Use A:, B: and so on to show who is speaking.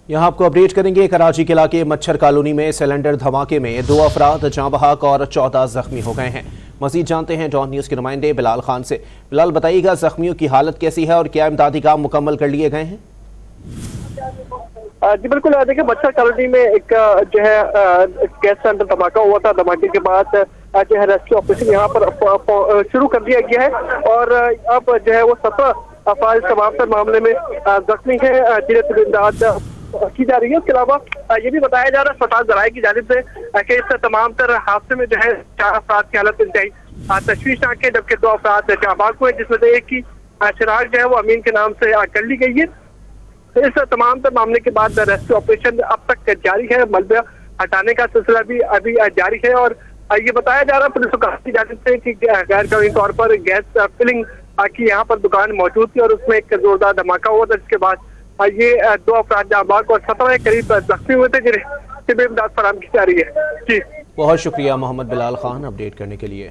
A: यहाँ आपको अपडेट करेंगे। कराची के इलाके मच्छर कॉलोनी में सिलेंडर धमाके में 2 अफराद जाँ बहक और 14 जख्मी हो गए हैं। मजीद जानते हैं डॉन न्यूज़ के नुमाइंदे बिलाल खान से। बिलाल, बताइएगा जख्मियों की हालत कैसी है और क्या इमदादी काम मुकम्मल कर लिए गए हैं?
B: जी बिल्कुल, देखिए मच्छर कॉलोनी में एक जो है गैस सिलेंडर धमाका हुआ था। धमाके के बाद जो है रेस्क्यू ऑपरेशन यहाँ पर शुरू कर दिया गया है और अब जो है वो 17 अफराद तमाम मामले में जख्मी है, जिन्हें इमदाद की जा रही है। उसके अलावा ये भी बताया जा रहा है अस्पताल जराये की जानिब से कि इस तमाम तर हादसे में जो है 4 अफराद की हालत इंतहाई तशवीशनाक है, जबकि 2 अफराद जाबाक हुए, जिसमें से एक की शनाख्त जो है वो अमीन के नाम से कर ली गई है। इस तमाम तर मामले के बाद रेस्क्यू ऑपरेशन अब तक जारी है। मलबा हटाने का सिलसिला भी अभी जारी है और ये बताया जा रहा है पुलिस की जानिब से कि गैर कानूनी तौर पर गैस फिलिंग की यहाँ पर दुकान मौजूद थी और उसमें एक जोरदार धमाका हुआ था, जिसके बाद ये 2 अफराद जाबाक और 17 के करीब जख्मी हुए थे, जिन्हें इमदाद फराहम की जा रही है। जी
A: बहुत शुक्रिया मोहम्मद बिलाल खान अपडेट करने के लिए।